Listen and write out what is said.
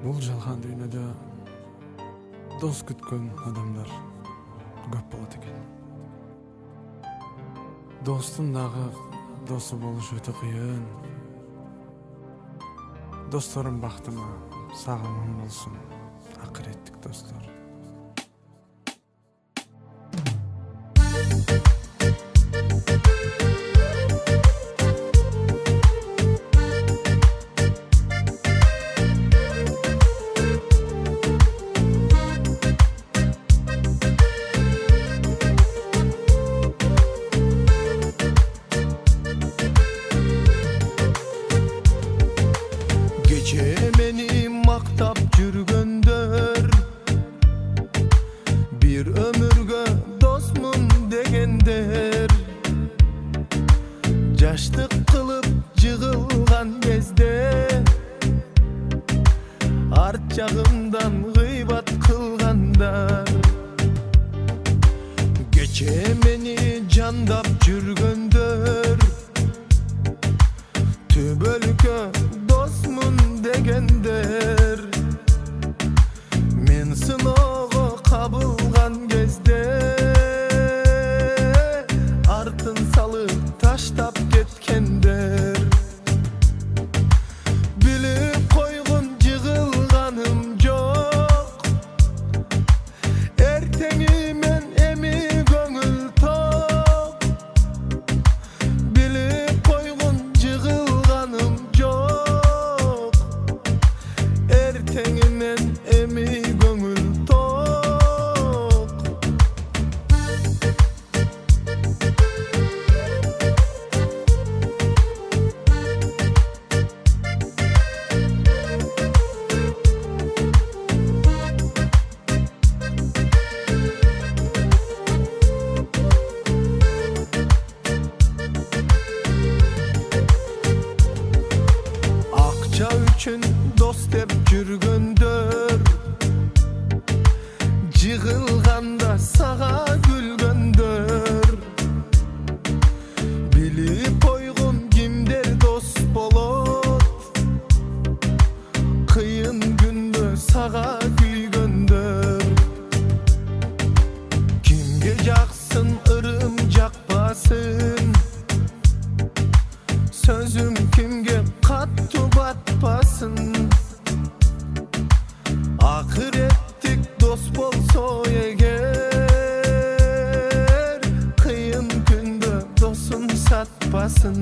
Бул жалган дүйнөдө дос күткөн адамдар көп болот экен. Достун дагы досу болуш өтө кыйын. Досторум бактыма сагымым болсун, акыреттик достор. Gece meni maktap жүргөндөр bir ömürgө dosmun degендер жаштык кылып жыгылган кезде арт жагымдан гыйбат кылгандар Gece meni жандап жүргөндөр түбөлүккө досмун дегендер мен сыноого кабылган кезде артын салып таштап кеткендер билип койгон жыгылганым жок эртең мен эми көңүл ток билип койгон жыгылганым жок эртең мен эми көңүл ток акча үчүн дос деп жүргөндөр жыгылганда сага күлгөндөр билип койгон кимдер дос болот кыйын күндө сага күйгөндөр кимге жаксын ырым жакпасын сөзүм кимге каттуу батпасын акыреттик дос болсо эгер кыйын күндө досун сатпасын